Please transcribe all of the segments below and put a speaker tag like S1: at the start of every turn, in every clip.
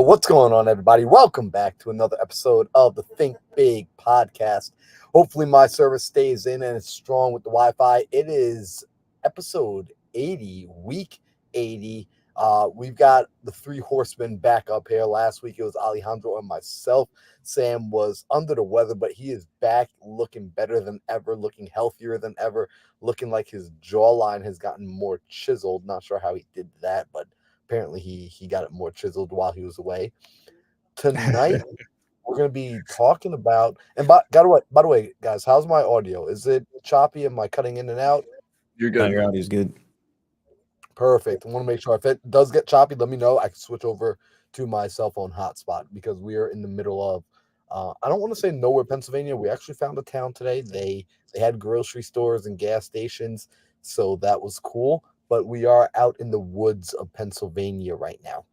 S1: What's going on, everybody? Welcome back to another episode of the Think Big podcast. Hopefully, my service stays in and it's strong with the Wi-Fi. It is episode 80, week 80. We've got the three horsemen back up here. Last week, it was Alejandro and myself. Sam was under the weather, but he is back looking better than ever, looking healthier than ever, looking like his jawline has gotten more chiseled. Not sure how he did that, but apparently he got it more chiseled while he was away. Tonight we're going to be talking about, and by the way, guys, how's my audio? Is it choppy? Am I cutting in and out?
S2: You're good.
S3: Your audio's good.
S1: Perfect. I want to make sure if it does get choppy, let me know. I can switch over to my cell phone hotspot because we are in the middle of I don't want to say nowhere, Pennsylvania. We actually found a town today. They had grocery stores and gas stations, so that was cool. But we are out in the woods of Pennsylvania right now.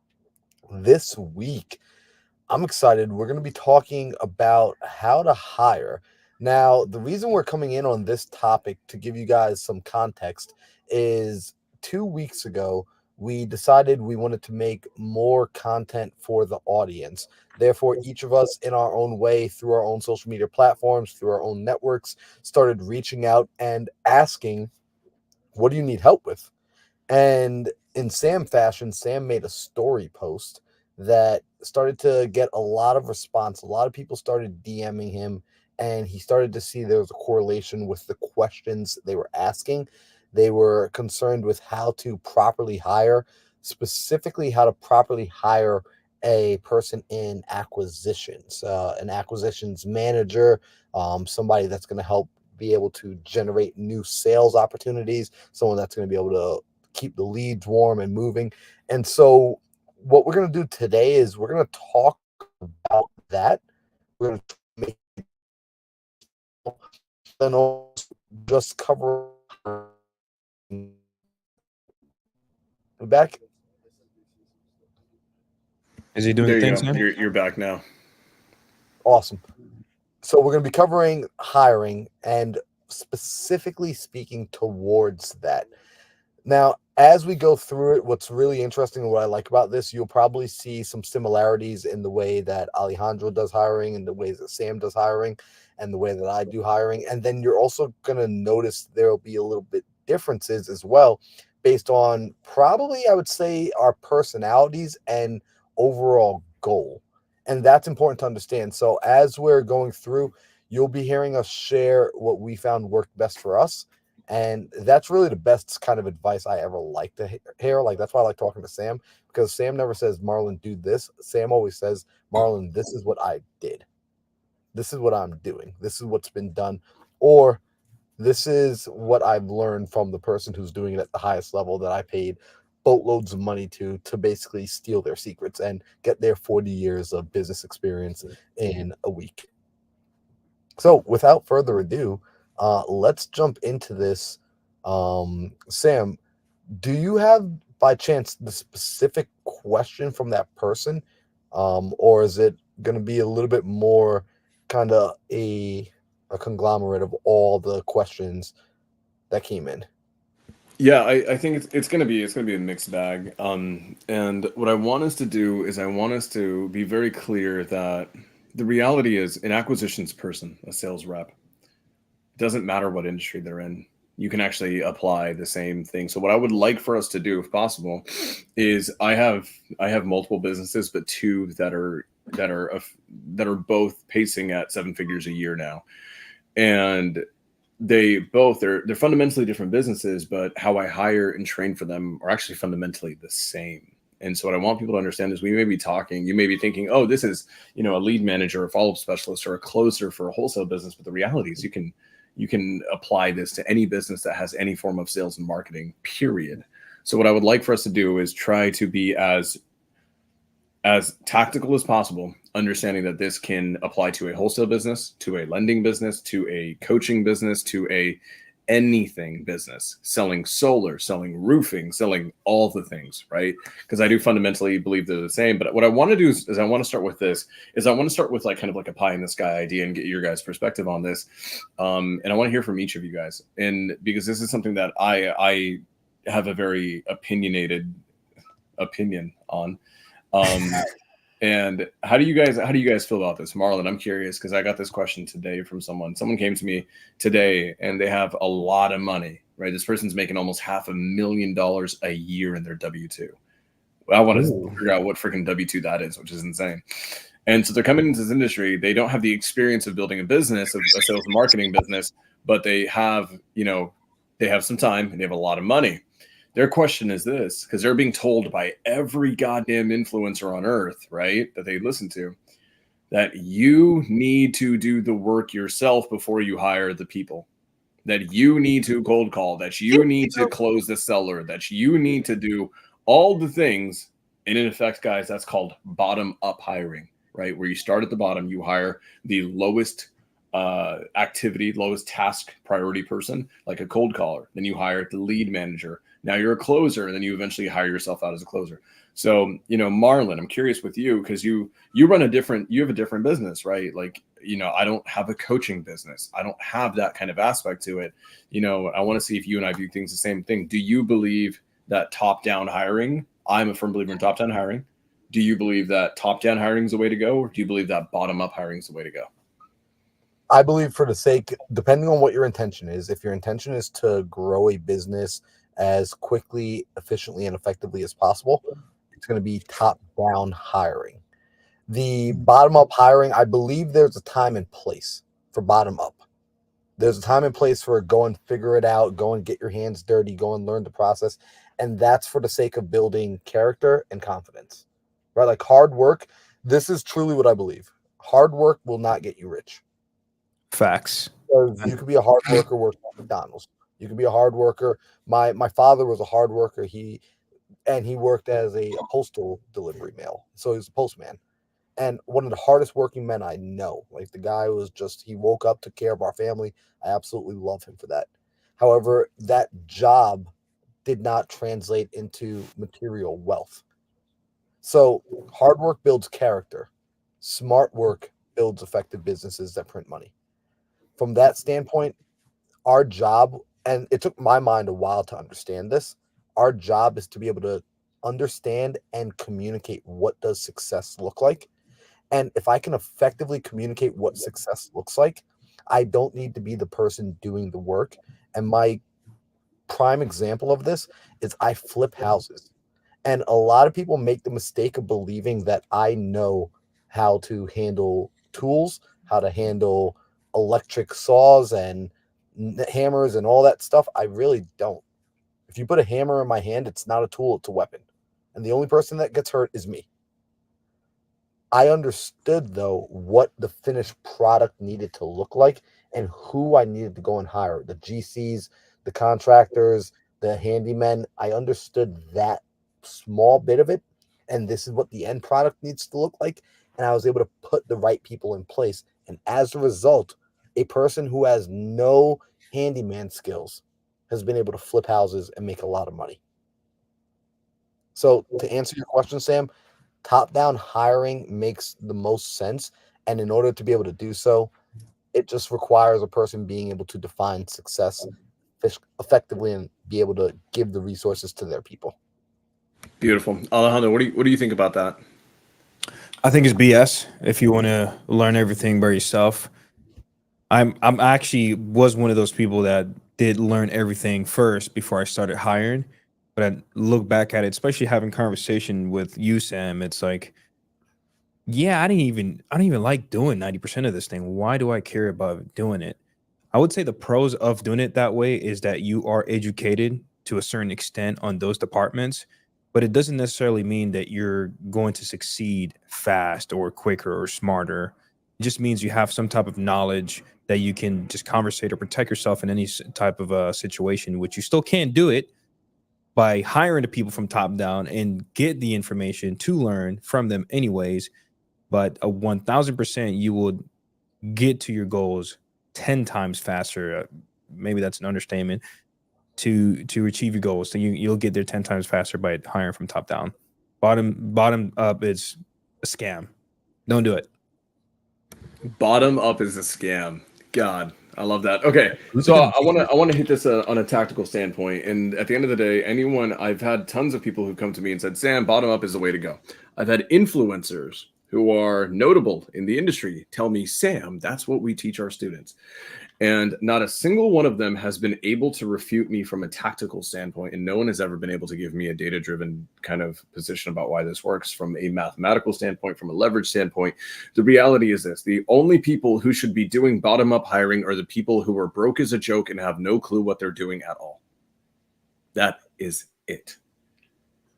S1: This week, I'm excited. We're going to be talking about how to hire. Now, the reason we're coming in on this topic, to give you guys some context, is 2 weeks ago, we decided we wanted to make more content for the audience. Therefore, each of us in our own way, through our own social media platforms, through our own networks, started reaching out and asking, what do you need help with? And in Sam fashion, Sam made a story post that started to get a lot of response. A lot of people started DMing him, and he started to see there was a correlation with the questions they were asking. They were concerned with how to properly hire, specifically how to properly hire a person in acquisitions, an acquisitions manager, somebody that's going to help be able to generate new sales opportunities, someone that's going to be able to keep the leads warm and moving. And so what we're going to do today is we're going to talk about that. We're going to make then also just cover back.
S3: Is he doing
S2: There
S3: the
S2: you
S3: thing,
S2: go.
S3: Sam?
S2: You're back now.
S1: Awesome. So we're going to be covering hiring and specifically speaking towards that. Now, as we go through it, what's really interesting and what I like about this, you'll probably see some similarities in the way that Alejandro does hiring and the ways that Sam does hiring and the way that I do hiring. And then you're also going to notice there'll be a little bit differences as well based on probably, I would say, our personalities and overall goal. And that's important to understand. So as we're going through, you'll be hearing us share what we found worked best for us. And that's really the best kind of advice I ever like to hear. Like, that's why I like talking to Sam, because Sam never says, Marlon, do this. Sam always says, Marlon, this is what I did. This is what I'm doing. This is what's been done. Or this is what I've learned from the person who's doing it at the highest level that I paid boatloads of money to basically steal their secrets and get their 40 years of business experience in a week. So without further ado, let's jump into this. Sam, do you have by chance the specific question from that person? Or is it going to be a little bit more kind of a conglomerate of all the questions that came in?
S2: Yeah, I think it's gonna be a mixed bag. And what I want us to do is I want us to be very clear that the reality is an acquisitions person, a sales rep, doesn't matter what industry they're in. You can actually apply the same thing. So what I would like for us to do, if possible, is I have multiple businesses, but two that are both pacing at seven figures a year now, and they're fundamentally different businesses, but how I hire and train for them are actually fundamentally the same. And so what I want people to understand is you may be thinking, oh, this is, a lead manager, a follow-up specialist, or a closer for a wholesale business. But the reality is you can apply this to any business that has any form of sales and marketing, period. So what I would like for us to do is try to be as tactical as possible, understanding that this can apply to a wholesale business, to a lending business, to a coaching business, to a anything business, selling solar, selling roofing, selling all the things, right? Because I do fundamentally believe they're the same. But what I want to do is I want to start with this, is I want to start with like kind of like a pie in the sky idea and get your guys' perspective on this. And I want to hear from each of you guys. And because this is something that I have a very opinionated opinion on. And how do you guys feel about this, Marlon? I'm curious because I got this question today from someone. Someone came to me today, and they have a lot of money. Right, this person's making almost $500,000 a year in their W-2. I want to figure out what freaking W-2 that is, which is insane. And so they're coming into this industry. They don't have the experience of building a business, of a sales and marketing business, but they have, they have some time and they have a lot of money. Their question is this, because they're being told by every goddamn influencer on earth, right, that they listen to, that you need to do the work yourself before you hire the people, that you need to cold call, that you need to close the seller, that you need to do all the things. And in effect, guys, that's called bottom up hiring, right? Where you start at the bottom, you hire the lowest activity, lowest task priority person, like a cold caller. Then you hire the lead manager. Now you're a closer, and then you eventually hire yourself out as a closer. So, Marlon, I'm curious with you, because you have a different business, right? Like, I don't have a coaching business. I don't have that kind of aspect to it. I want to see if you and I view things the same thing. Do you believe that top-down hiring? I'm a firm believer in top-down hiring. Do you believe that top-down hiring is the way to go, or do you believe that bottom-up hiring is the way to go?
S1: I believe, for the sake, depending on what your intention is, if your intention is to grow a business as quickly, efficiently, and effectively as possible, it's going to be top-down hiring. The bottom-up hiring, I believe there's a time and place for bottom-up. There's a time and place for go and figure it out, go and get your hands dirty, go and learn the process. And that's for the sake of building character and confidence, right? Like hard work. This is truly what I believe. Hard work will not get you rich.
S3: Facts.
S1: Because you could be a hard worker working at McDonald's. You could be a hard worker. My father was a hard worker. He worked as a postal delivery mail. So he was a postman. And one of the hardest working men I know. Like, the guy was he woke up, took care of our family. I absolutely love him for that. However, that job did not translate into material wealth. So hard work builds character. Smart work builds effective businesses that print money. From that standpoint, our job, and it took my mind a while to understand this, our job is to be able to understand and communicate what does success look like. And if I can effectively communicate what success looks like, I don't need to be the person doing the work. And my prime example of this is I flip houses. And a lot of people make the mistake of believing that I know how to handle tools, how to handle electric saws and hammers and all that stuff. I really don't. If you put a hammer in my hand, it's not a tool, it's a weapon. And the only person that gets hurt is me. I understood, though, what the finished product needed to look like and who I needed to go and hire. The GCs, the contractors, the handymen. I understood that small bit of it. And this is what the end product needs to look like. And I was able to put the right people in place. And as a result, a person who has no handyman skills has been able to flip houses and make a lot of money. So to answer your question, Sam, top-down hiring makes the most sense. And in order to be able to do so, it just requires a person being able to define success effectively and be able to give the resources to their people.
S2: Beautiful. Alejandro, what do you think about that?
S3: I think it's BS if you want to learn everything by yourself. I'm actually was one of those people that did learn everything first before I started hiring. But I look back at it, especially having conversation with you, Sam. It's like, yeah, I don't even like doing 90% of this thing. Why do I care about doing it? I would say the pros of doing it that way is that you are educated to a certain extent on those departments, but it doesn't necessarily mean that you're going to succeed fast or quicker or smarter. It just means you have some type of knowledge that you can just conversate or protect yourself in any type of situation, which you still can't do it by hiring the people from top down and get the information to learn from them anyways. But a 1000% you will get to your goals 10 times faster. Maybe that's an understatement to achieve your goals. So you'll get there 10 times faster by hiring from top down. Bottom up is a scam. Don't do it.
S2: Bottom up is a scam. God, I love that. Okay, so I want to hit this on a tactical standpoint. And at the end of the day, I've had tons of people who come to me and said, Sam, bottom up is the way to go. I've had influencers who are notable in the industry tell me, Sam, that's what we teach our students. And not a single one of them has been able to refute me from a tactical standpoint. And no one has ever been able to give me a data-driven kind of position about why this works from a mathematical standpoint, from a leverage standpoint. The reality is this: the only people who should be doing bottom-up hiring are the people who are broke as a joke and have no clue what they're doing at all. That is it.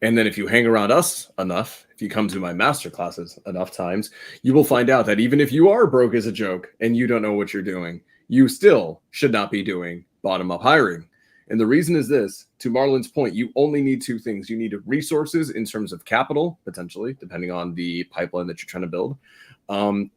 S2: And then if you hang around us enough, if you come to my master classes enough times, you will find out that even if you are broke as a joke and you don't know what you're doing, you still should not be doing bottom-up hiring. And the reason is this: to Marlon's point, you only need two things. You need resources in terms of capital, potentially, depending on the pipeline that you're trying to build, and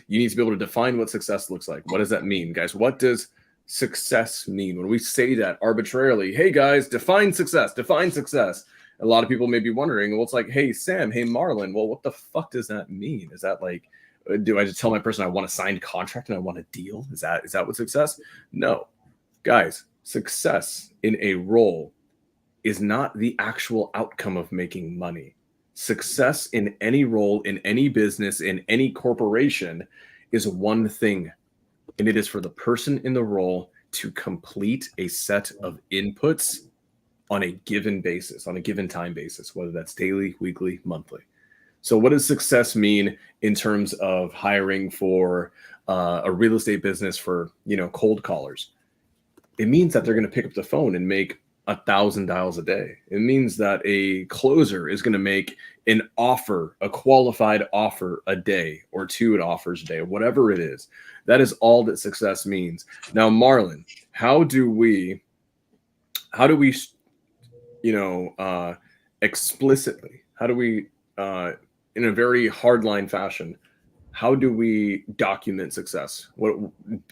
S2: you need to be able to define what success looks like. What does that mean, guys? What does success mean? When we say that arbitrarily, hey guys, define success, define success. A lot of people may be wondering, well, it's like, hey Sam, hey Marlon, well, what the fuck does that mean? Is that like, do I just tell my person I want a signed contract and I want a deal? Is that what success? No, guys, success in a role is not the actual outcome of making money. Success in any role, in any business, in any corporation is one thing. And it is for the person in the role to complete a set of inputs on a given basis, on a given time basis, whether that's daily, weekly, monthly. So what does success mean in terms of hiring for a real estate business for, cold callers? It means that they're going to pick up the phone and make 1,000 dials a day. It means that a closer is going to make an offer, a qualified offer a day, or 2 offers a day, whatever it is. That is all that success means. Now, Marlon, how do we, explicitly, in a very hardline fashion, how do we document success? What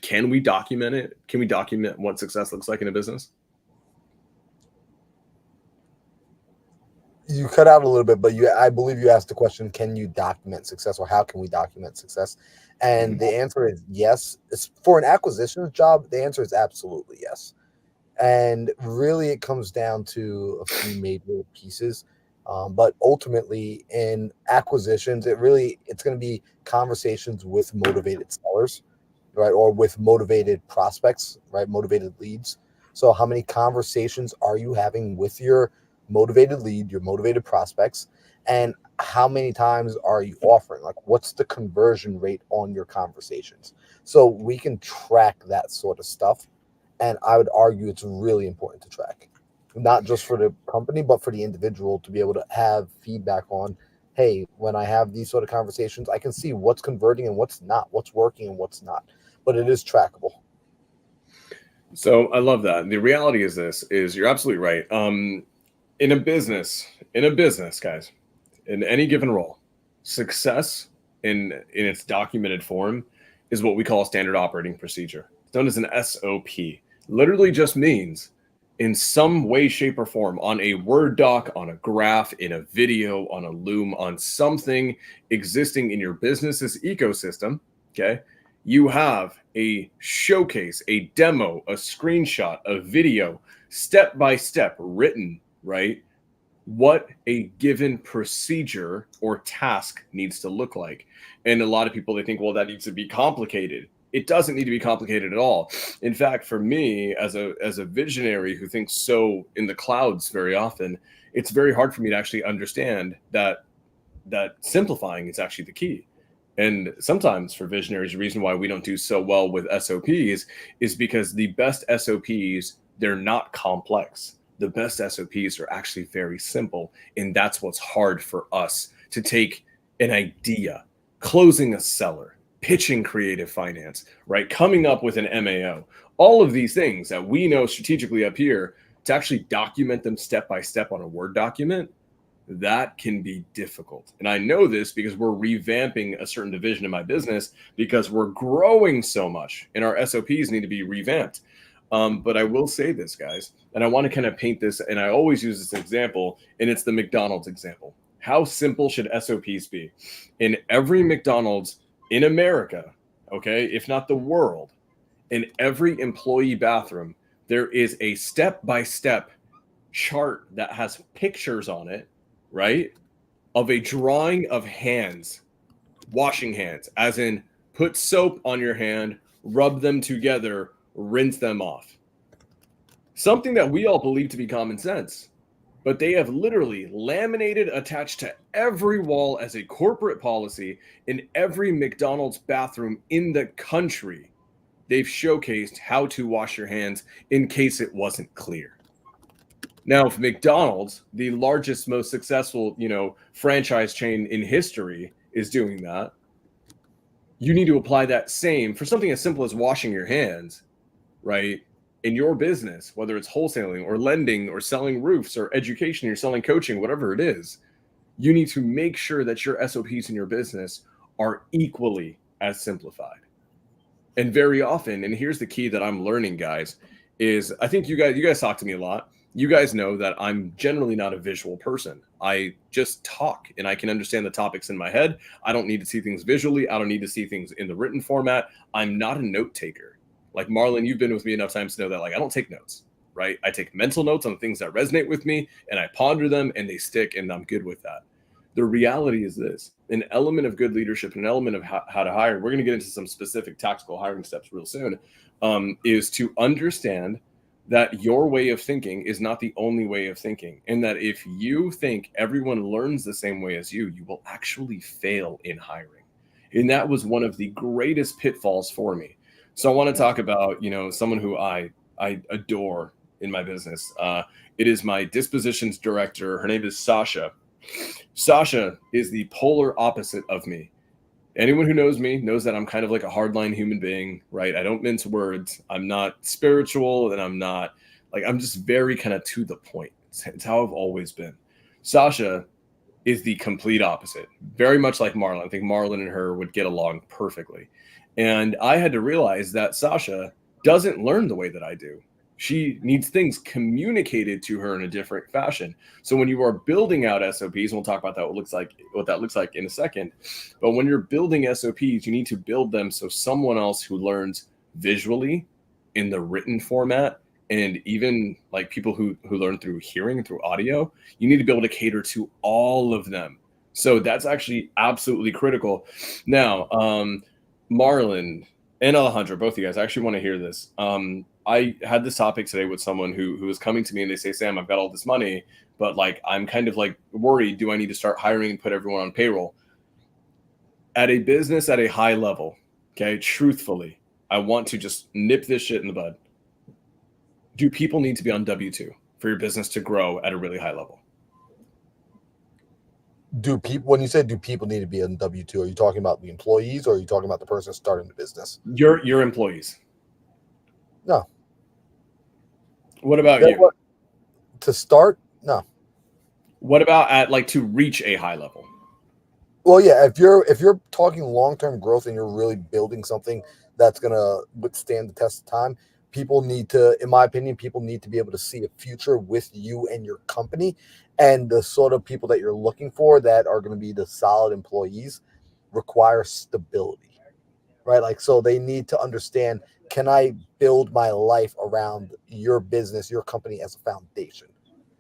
S2: can we document it? Can we document what success looks like in a business?
S1: You cut out a little bit, but I believe you asked the question, can you document success, or how can we document success? And the answer is yes. For an acquisitions job, the answer is absolutely yes. And really it comes down to a few major pieces. But ultimately in acquisitions, it's going to be conversations with motivated sellers, right? Or with motivated prospects, right? Motivated leads. So how many conversations are you having with your motivated lead, your motivated prospects, and how many times are you offering? Like, what's the conversion rate on your conversations? So we can track that sort of stuff. And I would argue it's really important to track, not just for the company, but for the individual to be able to have feedback on, hey, when I have these sort of conversations, I can see what's converting and what's not, what's working and what's not. But it is trackable.
S2: So I love that. The reality is you're absolutely right. In a business, guys, in any given role, success in its documented form is what we call a standard operating procedure. It's known as an SOP. Literally just means in some way, shape, or form, on a Word doc, on a graph, in a video, on a Loom, on something existing in your business's ecosystem, okay, you have a showcase, a demo, a screenshot, a video, step by step written, right? What a given procedure or task needs to look like. And a lot of people, they think, well, that needs to be complicated. It doesn't need to be complicated at all. In fact, for me, as a visionary who thinks so in the clouds very often, it's very hard for me to actually understand that simplifying is actually the key. And sometimes for visionaries, the reason why we don't do so well with SOPs is because the best SOPs, they're not complex. The best SOPs are actually very simple. And that's what's hard for us to take an idea, closing a seller, pitching creative finance, right? Coming up with an MAO, all of these things that we know strategically up here, to actually document them step by step on a Word document, that can be difficult. And I know this because we're revamping a certain division of my business because we're growing so much and our SOPs need to be revamped. But I will say this, guys, and I want to kind of paint this, and I always use this example, and it's the McDonald's example. How simple should SOPs be? In every McDonald's in America, okay, if not the world, in every employee bathroom, there is a step-by-step chart that has pictures on it, right? of a drawing of hands, washing hands, as in put soap on your hand, rub them together, rinse them off. Something that we all believe to be common sense, but they have literally laminated attached to every wall as a corporate policy in every McDonald's bathroom in the country. They've showcased how to wash your hands in case it wasn't clear. Now, if McDonald's, the largest, most successful, franchise chain in history, is doing that, you need to apply that same for something as simple as washing your hands, right? In your business, whether it's wholesaling or lending or selling roofs or education, you're selling coaching, whatever it is, you need to make sure that your SOPs in your business are equally as simplified. And very often, and here's the key that I'm learning, guys, is I think you guys talk to me a lot. You guys know that I'm generally not a visual person. I just talk and I can understand the topics in my head. I don't need to see things visually. I don't need to see things in the written format. I'm not a note taker. Like Marlon, you've been with me enough times to know that, like, I don't take notes, right? I take mental notes on things that resonate with me and I ponder them and they stick and I'm good with that. The reality is this: an element of good leadership, an element of how to hire, we're going to get into some specific tactical hiring steps real soon, is to understand that your way of thinking is not the only way of thinking. And that if you think everyone learns the same way as you, you will actually fail in hiring. And that was one of the greatest pitfalls for me. So I want to talk about, someone who I adore in my business. It is my dispositions director. Her name is Sasha. Sasha is the polar opposite of me. Anyone who knows me knows that I'm kind of like a hardline human being, right? I don't mince words. I'm not spiritual, and I'm just very kind of to the point. It's how I've always been. Sasha is the complete opposite, very much like Marlon. I think Marlon and her would get along perfectly. And I had to realize that Sasha doesn't learn the way that I do. She needs things communicated to her in a different fashion. So when you are building out SOPs, and we'll talk about that, what that looks like in a second. But when you're building SOPs, you need to build them so someone else who learns visually in the written format, and even like people who learn through hearing, through audio, you need to be able to cater to all of them. So that's actually absolutely critical. Now, Marlon and Alejandro, both of you guys, I actually want to hear this. I had this topic today with someone who was coming to me and they say, Sam, I've got all this money, but like, I'm kind of like worried. Do I need to start hiring and put everyone on payroll? At a business at a high level, okay, truthfully, I want to just nip this shit in the bud. Do people need to be on W-2 for your business to grow at a really high level?
S1: When you say do people need to be on W-2, are you talking about the employees or are you talking about the person starting the business?
S2: Your employees.
S1: No.
S2: What about you?
S1: To start? No.
S2: What about to reach a high level?
S1: Well, yeah, if you're talking long-term growth and you're really building something that's going to withstand the test of time, people need to, in my opinion, be able to see a future with you and your company, and the sort of people that you're looking for that are going to be the solid employees require stability, right? Like, so they need to understand, can I build my life around your business, your company as a foundation?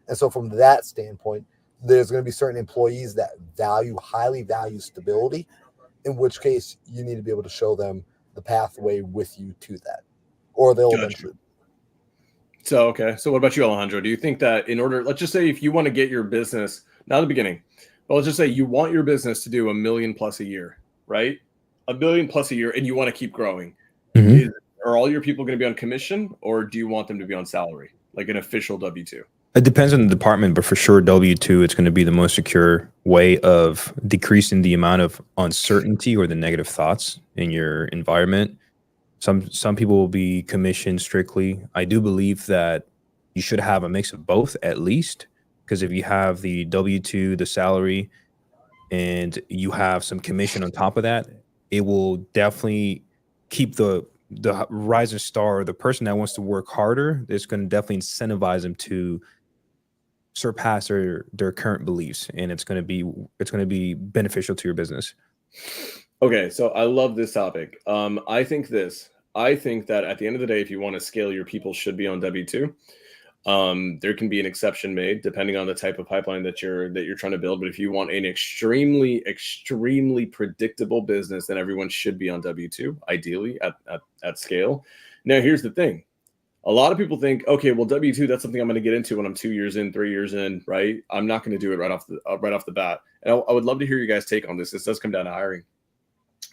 S1: And so from that standpoint, there's going to be certain employees that highly value stability, in which case you need to be able to show them the pathway with you to that, or they'll eventually.
S2: So, okay. So what about you, Alejandro? Do you think that in order, let's just say if you want to get your business, not at the beginning, but let's just say you want your business to do $1 million plus a year, right? $1 million plus a year, and you want to keep growing.
S3: Mm-hmm.
S2: Are all your people going to be on commission, or do you want them to be on salary, like an official W-2?
S3: It depends on the department, but for sure, W-2, it's going to be the most secure way of decreasing the amount of uncertainty or the negative thoughts in your environment. Some people will be commissioned strictly. I do believe that you should have a mix of both at least, because if you have the W-2, the salary, and you have some commission on top of that, it will definitely keep the rising star, the person that wants to work harder. It's going to definitely incentivize them to surpass their current beliefs, and it's going to be beneficial to your business.
S2: Okay, so I love this topic. I think that at the end of the day, if you want to scale, your people should be on W-2. There can be an exception made depending on the type of pipeline that you're trying to build. But if you want an extremely, extremely predictable business, then everyone should be on W-2, ideally at scale. Now, here's the thing. A lot of people think, okay, well, W-2, that's something I'm going to get into when I'm 2 years in, 3 years in, right? I'm not going to do it right off the bat. And I would love to hear you guys' take on this. This does come down to hiring.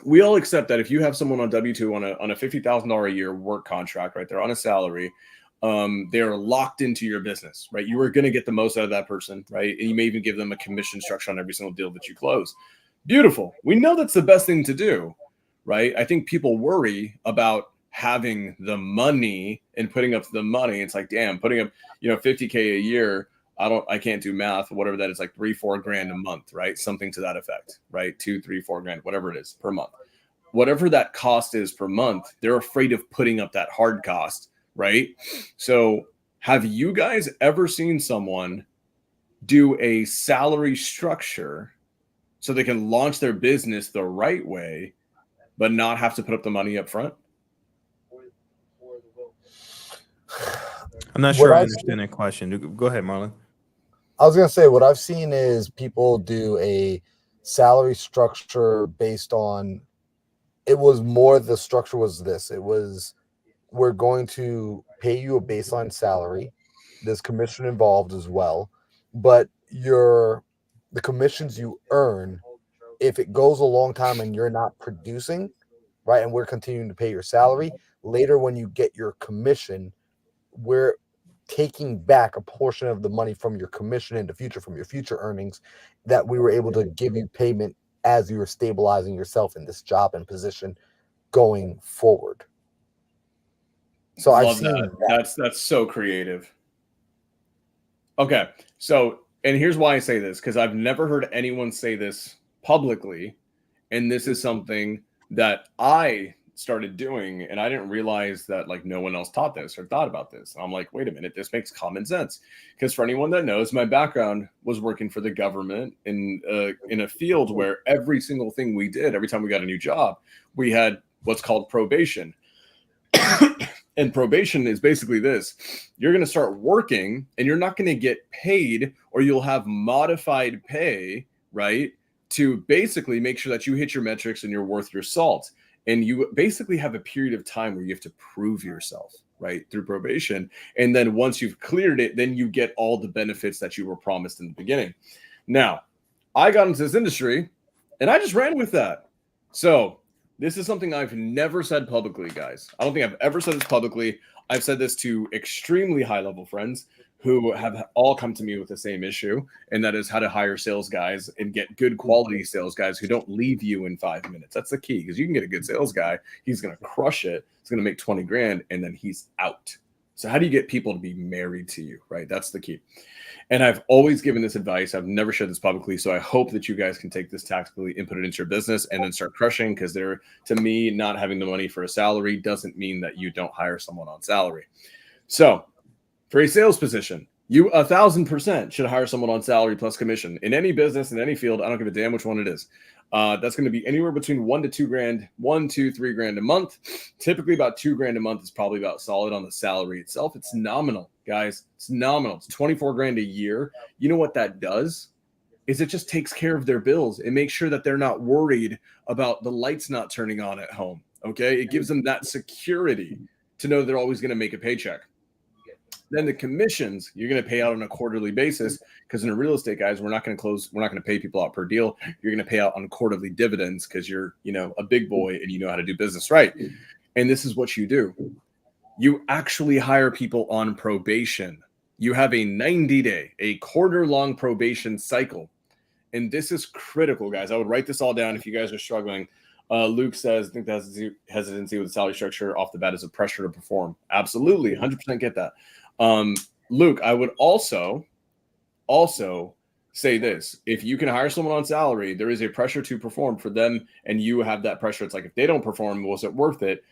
S2: We all accept that if you have someone on W-2 on a $50,000 a year work contract, right? They're on a salary. They are locked into your business, right? You are going to get the most out of that person, right? And you may even give them a commission structure on every single deal that you close. Beautiful. We know that's the best thing to do, right? I think people worry about having the money and putting up the money. It's like, damn, putting up, $50K a year. I can't do math, whatever that is, like $3-4 grand a month, right? Something to that effect, right? 2-3-4 grand, whatever it is per month. Whatever that cost is per month, they're afraid of putting up that hard cost, right? So have you guys ever seen someone do a salary structure so they can launch their business the right way, but not have to put up the money up front?
S3: I'm not sure I understand that question. Go ahead, Marlon.
S1: I was going to say, what I've seen is people do a salary structure based on, it was more, the structure was this. It was, we're going to pay you a baseline salary. There's commission involved as well. But the commissions you earn, if it goes a long time and you're not producing, right, and we're continuing to pay your salary, later when you get your commission, we're taking back a portion of the money from your commission in the future, from your future earnings, that we were able to give you payment as you were stabilizing yourself in this job and position going forward. So I've seen that.
S2: That's so creative. Okay. So, and here's why I say this, because I've never heard anyone say this publicly. And this is something that I started doing, and I didn't realize that like no one else taught this or thought about this. I'm like, wait a minute, this makes common sense. Because for anyone that knows, my background was working for the government in a field where every single thing we did, every time we got a new job, we had what's called probation. And probation is basically this: you're going to start working and you're not going to get paid, or you'll have modified pay, right? To basically make sure that you hit your metrics and you're worth your salt. And you basically have a period of time where you have to prove yourself, right, through probation. And then once you've cleared it, then you get all the benefits that you were promised in the beginning. Now, I got into this industry and I just ran with that. So this is something I've never said publicly, guys. I don't think I've ever said this publicly. I've said this to extremely high-level friends who have all come to me with the same issue, and that is how to hire sales guys and get good quality sales guys who don't leave you in 5 minutes. That's the key, because you can get a good sales guy. He's going to crush it. He's going to make 20 grand, and then he's out. So how do you get people to be married to you, right? That's the key. And I've always given this advice. I've never shared this publicly. So I hope that you guys can take this tactically and put it into your business and then start crushing, because to me, not having the money for a salary doesn't mean that you don't hire someone on salary. So for a sales position, you 1,000% should hire someone on salary plus commission in any business, in any field. I don't give a damn which one it is. That's going to be anywhere between $1 to $2 grand, $3 grand a month. Typically about $2 grand a month is probably about solid on the salary itself. It's nominal, guys. It's nominal. It's 24 grand a year. You know what that does? Is it just takes care of their bills and makes sure that they're not worried about the lights not turning on at home. Okay. It gives them that security to know they're always going to make a paycheck. Then the commissions you're going to pay out on a quarterly basis, because in a real estate, guys, we're not going to pay people out per deal. You're going to pay out on quarterly dividends because you're, a big boy and you know how to do business right. And this is what you do. You actually hire people on probation. You have a 90-day, a quarter-long probation cycle. And this is critical, guys. I would write this all down if you guys are struggling. Luke says, I think that's hesitancy with the salary structure off the bat is a pressure to perform. Absolutely, 100% get that. Luke, I would also say this: if you can hire someone on salary, there is a pressure to perform for them, and you have that pressure. It's like, if they don't perform, was it worth it?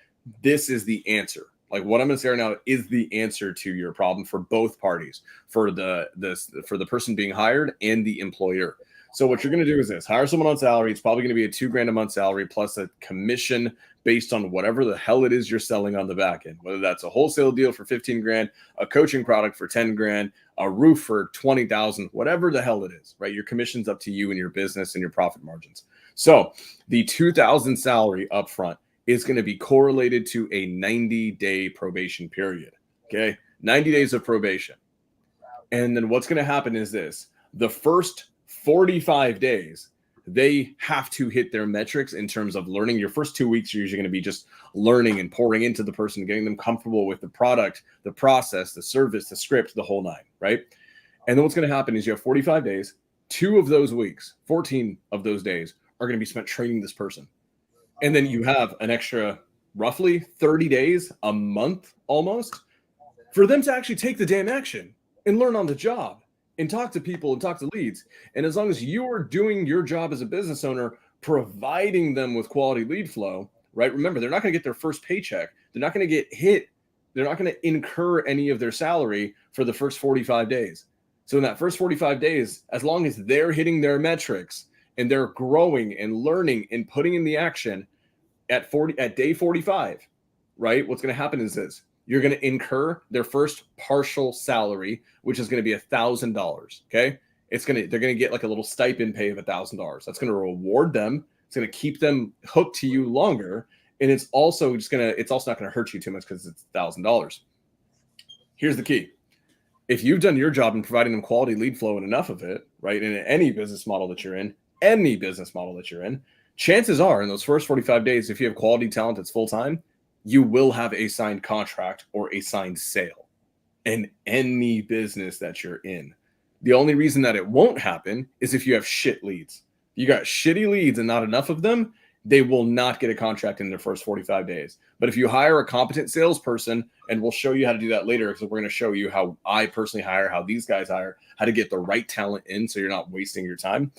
S2: This is the answer. Like what I'm going to say right now is the answer to your problem for both parties, for the person being hired and the employer. So what you're going to do is this: hire someone on salary. It's probably going to be a $2,000 a month salary plus a commission based on whatever the hell it is you're selling on the back end. Whether that's a wholesale deal for 15 grand, a coaching product for 10 grand, a roof for 20,000, whatever the hell it is, right? Your commission's up to you and your business and your profit margins. So the 2,000 salary upfront is going to be correlated to a 90-day probation period. Okay. 90 days of probation. And then what's going to happen is this: the first 45 days, they have to hit their metrics in terms of learning. Your first 2 weeks are usually going to be just learning and pouring into the person, getting them comfortable with the product, the process, the service, the script, the whole nine, right? And then what's going to happen is you have 45 days. 2 of those weeks, 14 of those days are going to be spent training this person. And then you have an extra roughly 30 days, a month almost, for them to actually take the damn action and learn on the job and talk to people and talk to leads. And as long as you are doing your job as a business owner, providing them with quality lead flow, right? Remember, they're not going to get their first paycheck. They're not going to get hit. They're not going to incur any of their salary for the first 45 days. So in that first 45 days, as long as they're hitting their metrics and they're growing and learning and putting in the action at day 45, right? What's going to happen is this: you're going to incur their first partial salary, which is going to be $1,000. Okay. They're going to get like a little stipend pay of $1,000. That's going to reward them. It's going to keep them hooked to you longer. And it's also not going to hurt you too much because it's $1,000. Here's the key. If you've done your job in providing them quality lead flow and enough of it, right, in any business model that you're in, chances are in those first 45 days, if you have quality talent that's full-time, you will have a signed contract or a signed sale in any business that you're in. The only reason that it won't happen is if you have shit leads. You got shitty leads and not enough of them, they will not get a contract in their first 45 days. But if you hire a competent salesperson, and we'll show you how to do that later, because we're going to show you how I personally hire, how these guys hire, how to get the right talent in so you're not wasting your time,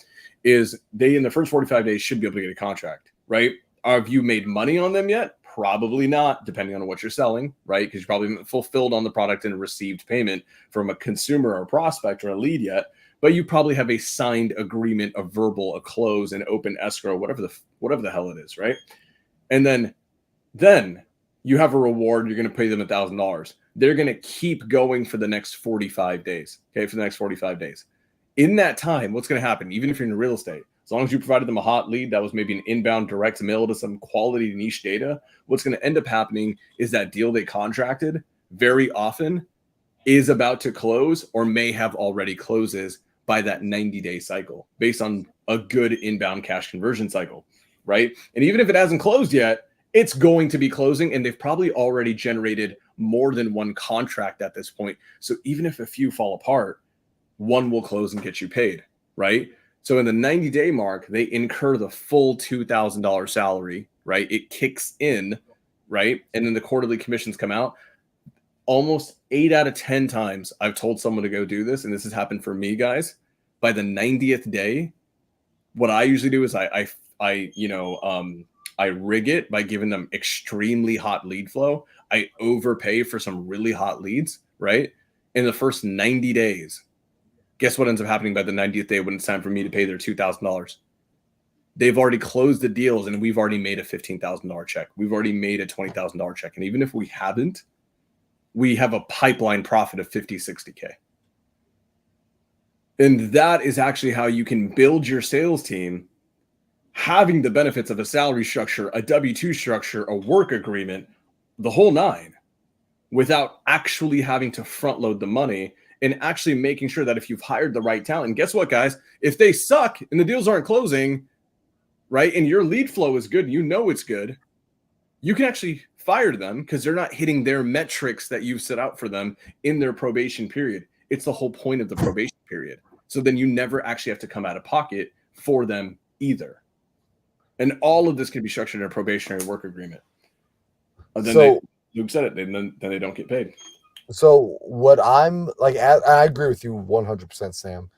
S2: is they in the first 45 days should be able to get a contract, right? Have you made money on them yet? Probably not, depending on what you're selling, right? Because you probably haven't fulfilled on the product and received payment from a consumer or prospect or a lead yet, but you probably have a signed agreement, a verbal, a close, an open escrow, whatever the hell it is, right? And then you have a reward. You're going to pay them $1,000. They're going to keep going for the next 45 days. Okay, for the next 45 days. In that time, what's going to happen? Even if you're in real estate, as long as you provided them a hot lead that was maybe an inbound direct mail to some quality niche data, what's going to end up happening is that deal they contracted very often is about to close or may have already closes by that 90-day cycle based on a good inbound cash conversion cycle, right? And even if it hasn't closed yet, it's going to be closing, and they've probably already generated more than one contract at this point. So even if a few fall apart, one will close and get you paid, right? So in the 90-day mark, they incur the full $2,000 salary, right? It kicks in, right? And then the quarterly commissions come out. Almost 8 out of 10 times I've told someone to go do this, and this has happened for me, guys. By the 90th day, what I usually do is I rig it by giving them extremely hot lead flow. I overpay for some really hot leads, right? In the first 90 days, guess what ends up happening by the 90th day when it's time for me to pay their $2,000? They've already closed the deals, and we've already made a $15,000 check. We've already made a $20,000 check. And even if we haven't, we have a pipeline profit of 50, 60K. And that is actually how you can build your sales team, having the benefits of a salary structure, a W-2 structure, a work agreement, the whole nine, without actually having to front load the money and actually making sure that if you've hired the right talent, and guess what, guys, if they suck and the deals aren't closing, right, and your lead flow is good, you know it's good, you can actually fire them because they're not hitting their metrics that you've set out for them in their probation period. It's the whole point of the probation period. So then you never actually have to come out of pocket for them either. And all of this can be structured in a probationary work agreement. And then Luke said it, and then they don't get paid.
S1: So what I'm like, I agree with you 100%, Sam.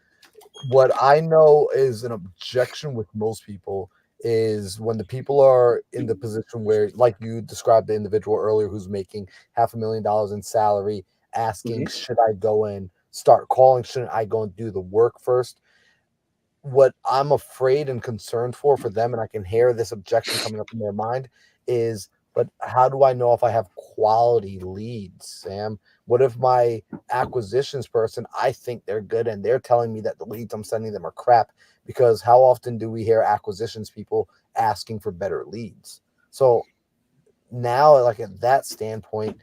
S1: What I know is an objection with most people is when the people are in the position where, like you described the individual earlier who's making $500,000 in salary, asking, should I go and start calling? Shouldn't I go and do the work first? what I'm afraid and concerned for them, and I can hear this objection coming up in their mind, is, but how do I know if I have quality leads, Sam? What if my acquisitions person, I think they're good and they're telling me that the leads I'm sending them are crap? Because how often do we hear acquisitions people asking for better leads? So now, like at that standpoint,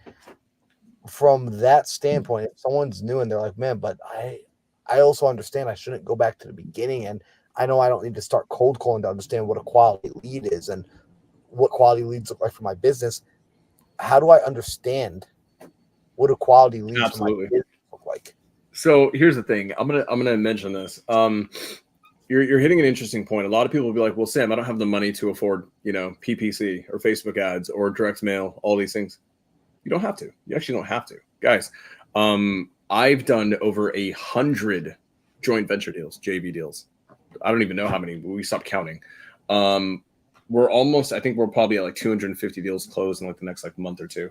S1: from that standpoint, if someone's new and they're like, man, but I also understand I shouldn't go back to the beginning, and I know I don't need to start cold calling to understand what a quality lead is and what quality leads look like for my business. How do I understand what a quality leads for my
S2: Absolutely.
S1: business look like?
S2: So here's the thing. I'm gonna mention this. You're hitting an interesting point. A lot of people will be like, "Well, Sam, I don't have the money to afford, PPC or Facebook ads or direct mail, all these things." You don't have to. You actually don't have to, guys. I've done over 100 joint venture deals, JV deals. I don't even know how many. We stopped counting. I think we're probably at like 250 deals closed in like the next like month or two.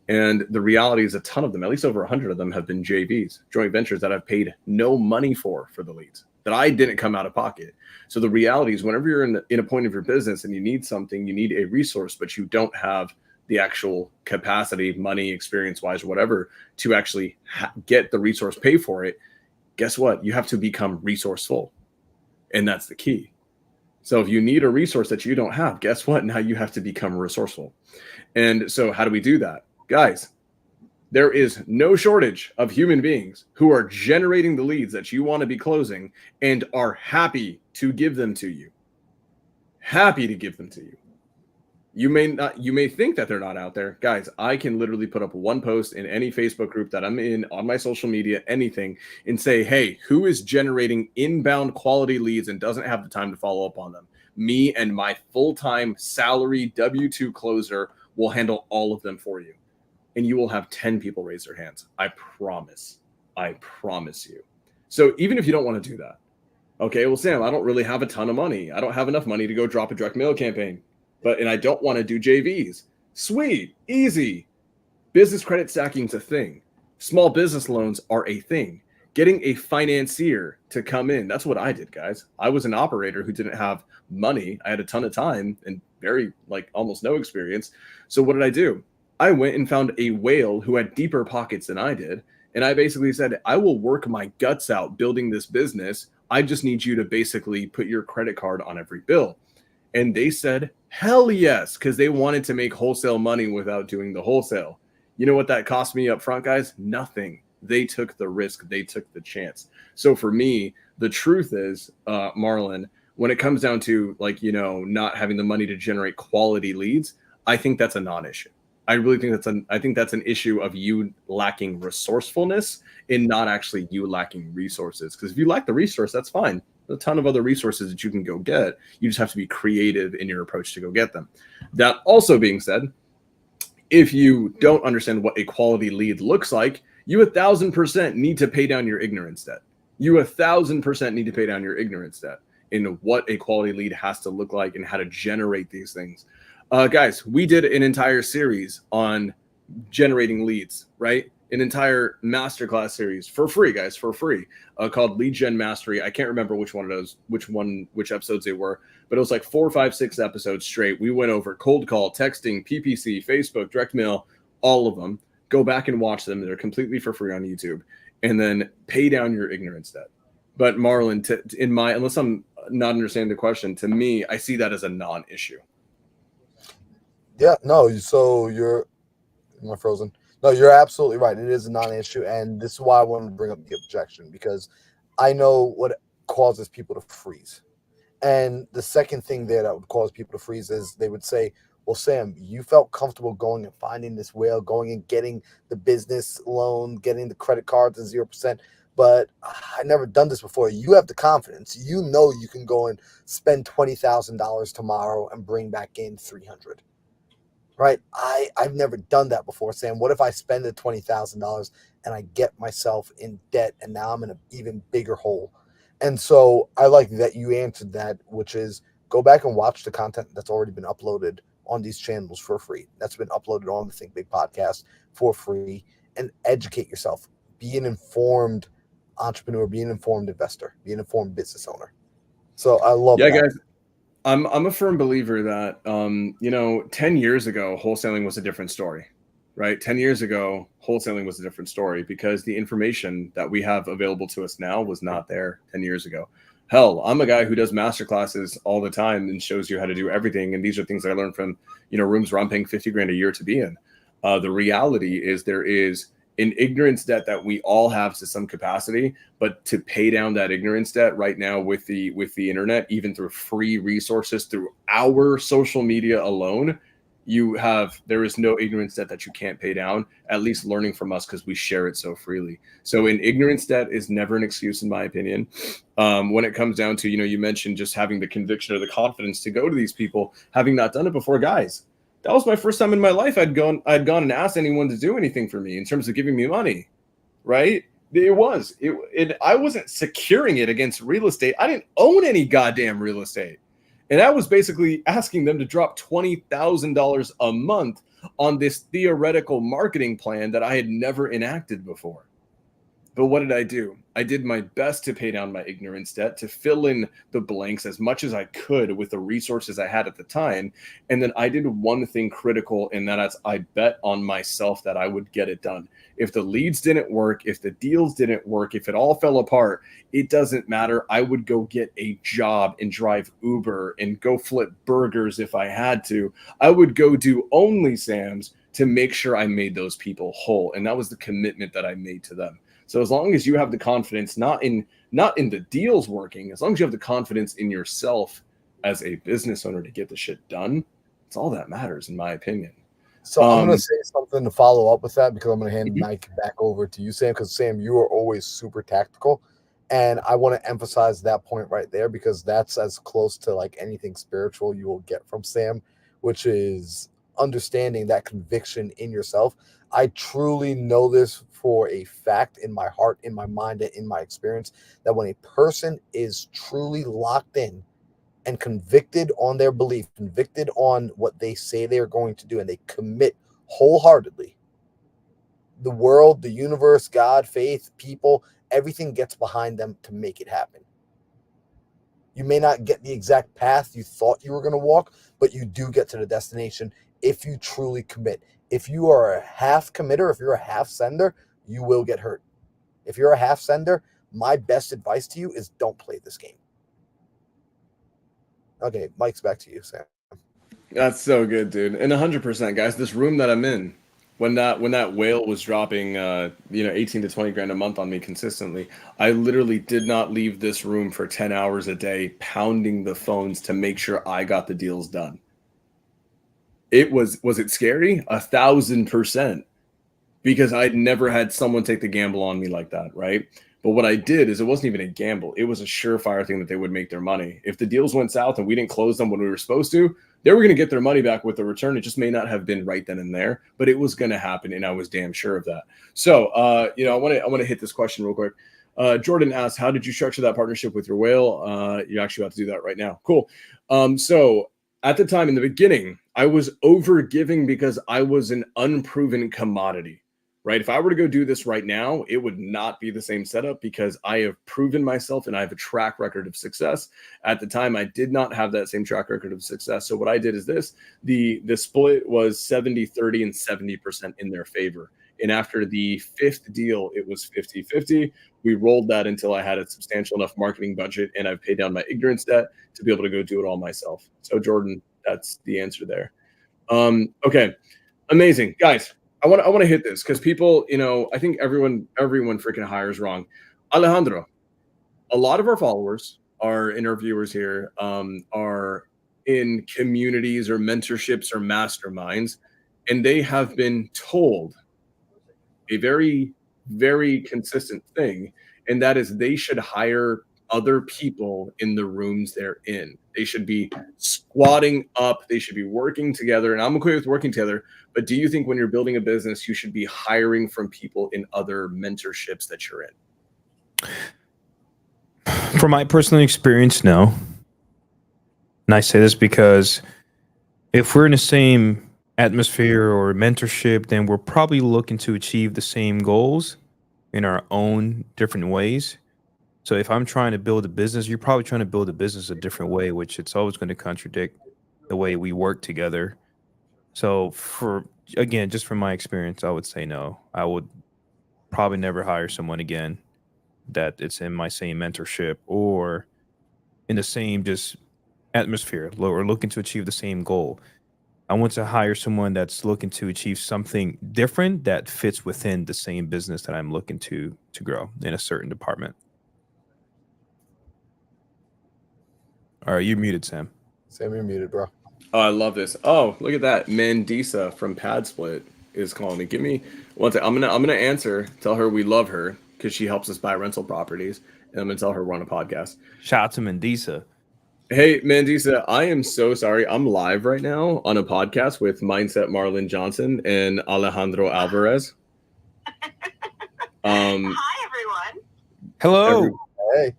S2: And the reality is a ton of them, at least over 100 of them, have been JVs, joint ventures that I've paid no money for the leads, that I didn't come out of pocket. So the reality is whenever you're in a point of your business and you need something, you need a resource, but you don't have the actual capacity, money, experience-wise, whatever, to actually get the resource, pay for it, guess what? You have to become resourceful. And that's the key. So if you need a resource that you don't have, guess what? Now you have to become resourceful. And so how do we do that? Guys, there is no shortage of human beings who are generating the leads that you want to be closing and are happy to give them to you. Happy to give them to you. You may think that they're not out there. Guys, I can literally put up one post in any Facebook group that I'm in, on my social media, anything, and say, hey, who is generating inbound quality leads and doesn't have the time to follow up on them? Me and my full-time salary W-2 closer will handle all of them for you. And you will have 10 people raise their hands. I promise. I promise you. So even if you don't want to do that, okay, well, Sam, I don't really have a ton of money. I don't have enough money to go drop a direct mail campaign. And I don't want to do JVs. Sweet, easy. Business credit stacking is a thing. Small business loans are a thing. Getting a financier to come in, that's what I did, guys. I was an operator who didn't have money. I had a ton of time and almost no experience. So what did I do? I went and found a whale who had deeper pockets than I did. And I basically said, I will work my guts out building this business. I just need you to basically put your credit card on every bill. And they said, hell yes, because they wanted to make wholesale money without doing the wholesale. You know what that cost me up front, guys? Nothing. They took the risk. They took the chance. So for me, the truth is, Marlon, when it comes down to not having the money to generate quality leads, I think that's a non-issue. I really think that's an issue of you lacking resourcefulness and not actually you lacking resources. Because if you lack the resource, that's fine. A ton of other resources that you can go get. You just have to be creative in your approach to go get them. That also being said, if you don't understand what a quality lead looks like, you 1,000% need to pay down your ignorance debt. You 1,000% need to pay down your ignorance debt in what a quality lead has to look like and how to generate these things. Guys, we did an entire series on generating leads, right? An entire masterclass series for free, guys, for free, called Lead Gen Mastery. I can't remember which episodes they were, but it was like 4, 5, 6 episodes straight. We went over cold call, texting, PPC, Facebook, direct mail, all of them. Go back and watch them. They're completely for free on YouTube. And then pay down your ignorance debt. But Marlon, unless I'm not understanding the question, to me, I see that as a non-issue.
S1: Yeah, no. So am I frozen? No, you're absolutely right. It is a non-issue, and this is why I wanted to bring up the objection, because I know what causes people to freeze. And the second thing there that would cause people to freeze is they would say, well, Sam, you felt comfortable going and finding this whale, going and getting the business loan, getting the credit cards at 0%, but I never done this before. You have the confidence. You know you can go and spend $20,000 tomorrow and bring back in 300. Right? I've never done that before, Sam. What if I spend the $20,000 and I get myself in debt and now I'm in an even bigger hole? And so I like that you answered that, which is go back and watch the content that's already been uploaded on these channels for free. That's been uploaded on the Think Big podcast for free, and educate yourself. Be an informed entrepreneur, be an informed investor, be an informed business owner. So I love
S2: Yeah,
S1: that.
S2: guys. I'm a firm believer that 10 years ago wholesaling was a different story, right? 10 years ago wholesaling was a different story because the information that we have available to us now was not there 10 years ago. Hell, I'm a guy who does master classes all the time and shows you how to do everything, and these are things that I learned from rooms where I'm paying 50 grand a year to be in. The reality is there is an ignorance debt that we all have to some capacity, but to pay down that ignorance debt right now with the internet, even through free resources through our social media alone, there is no ignorance debt that you can't pay down, at least learning from us because we share it so freely. So an ignorance debt is never an excuse, in my opinion. When it comes down to, you mentioned just having the conviction or the confidence to go to these people, having not done it before, guys. That was my first time in my life I'd gone and asked anyone to do anything for me in terms of giving me money, right? I wasn't securing it against real estate. I didn't own any goddamn real estate. And I was basically asking them to drop $20,000 a month on this theoretical marketing plan that I had never enacted before. But what did I do? I did my best to pay down my ignorance debt, to fill in the blanks as much as I could with the resources I had at the time. And then I did one thing critical, and that's I bet on myself that I would get it done. If the leads didn't work, if the deals didn't work, if it all fell apart, it doesn't matter. I would go get a job and drive Uber and go flip burgers if I had to. I would go do OnlySams to make sure I made those people whole. And that was the commitment that I made to them. So as long as you have the confidence, not in the deals working, as long as you have the confidence in yourself as a business owner to get the shit done, it's all that matters, in my opinion.
S1: So I'm going to say something to follow up with that, because I'm going to hand the mic back over to you, Sam, because Sam, you are always super tactical. And I want to emphasize that point right there, because that's as close to like anything spiritual you will get from Sam, which is understanding that conviction in yourself. I truly know this for a fact, in my heart, in my mind, and in my experience, that when a person is truly locked in and convicted on their belief, convicted on what they say they're going to do, and they commit wholeheartedly, the world, the universe, God, faith, people, everything gets behind them to make it happen. You may not get the exact path you thought you were going to walk, but you do get to the destination if you truly commit. If you are a half committer, if you're a half sender, you will get hurt. If you're a half sender, my best advice to you is don't play this game. Okay, Mike's back to you, Sam.
S2: That's so good, dude. And 100%, guys, this room that I'm in, when that whale was dropping 18 to 20 grand a month on me consistently, I literally did not leave this room for 10 hours a day pounding the phones to make sure I got the deals done. Was it scary? 1,000%, because I'd never had someone take the gamble on me like that, right? But what I did is, it wasn't even a gamble. It was a surefire thing that they would make their money. If the deals went south and we didn't close them when we were supposed to, they were going to get their money back with the return. It just may not have been right then and there, but it was going to happen, and I was damn sure of that. So, I want to hit this question real quick. Jordan asked, how did you structure that partnership with your whale? You're actually about to do that right now. Cool. So at the time, in the beginning, I was over giving because I was an unproven commodity, right? If I were to go do this right now, it would not be the same setup, because I have proven myself and I have a track record of success. At the time, I did not have that same track record of success. So what I did is this: the split was 70-30 and 70% in their favor. And after the fifth deal, it was 50-50. We rolled that until I had a substantial enough marketing budget, and I've paid down my ignorance debt to be able to go do it all myself. So Jordan, that's the answer there. Okay, amazing, guys. I want to hit this because people, I think everyone freaking hires wrong. Alejandro, a lot of our followers, our interviewers here, are in communities or mentorships or masterminds, and they have been told a very, very consistent thing, and that is they should hire other people in the rooms they're in. They should be squatting up. They should be working together. And I'm okay with working together. But do you think when you're building a business, you should be hiring from people in other mentorships that you're in?
S3: From my personal experience, no. And I say this because if we're in the same atmosphere or mentorship, then we're probably looking to achieve the same goals in our own different ways. So if I'm trying to build a business, you're probably trying to build a business a different way, which it's always going to contradict the way we work together. So again, just from my experience, I would say no. I would probably never hire someone again that it's in my same mentorship or in the same just atmosphere or looking to achieve the same goal. I want to hire someone that's looking to achieve something different that fits within the same business that I'm looking to grow in a certain department. All right, you're muted, Sam.
S1: Sam, you're muted, bro.
S2: Oh, I love this. Oh, look at that. Mandisa from Pad Split is calling me. Give me one second. I'm gonna answer. Tell her we love her because she helps us buy rental properties, and I'm gonna tell her we're on a podcast.
S3: Shout out to Mandisa.
S2: Hey, Mandisa, I am so sorry. I'm live right now on a podcast with Mindset Marlon Johnson and Alejandro Alvarez.
S4: Hi, everyone.
S3: Hello.
S1: Hey.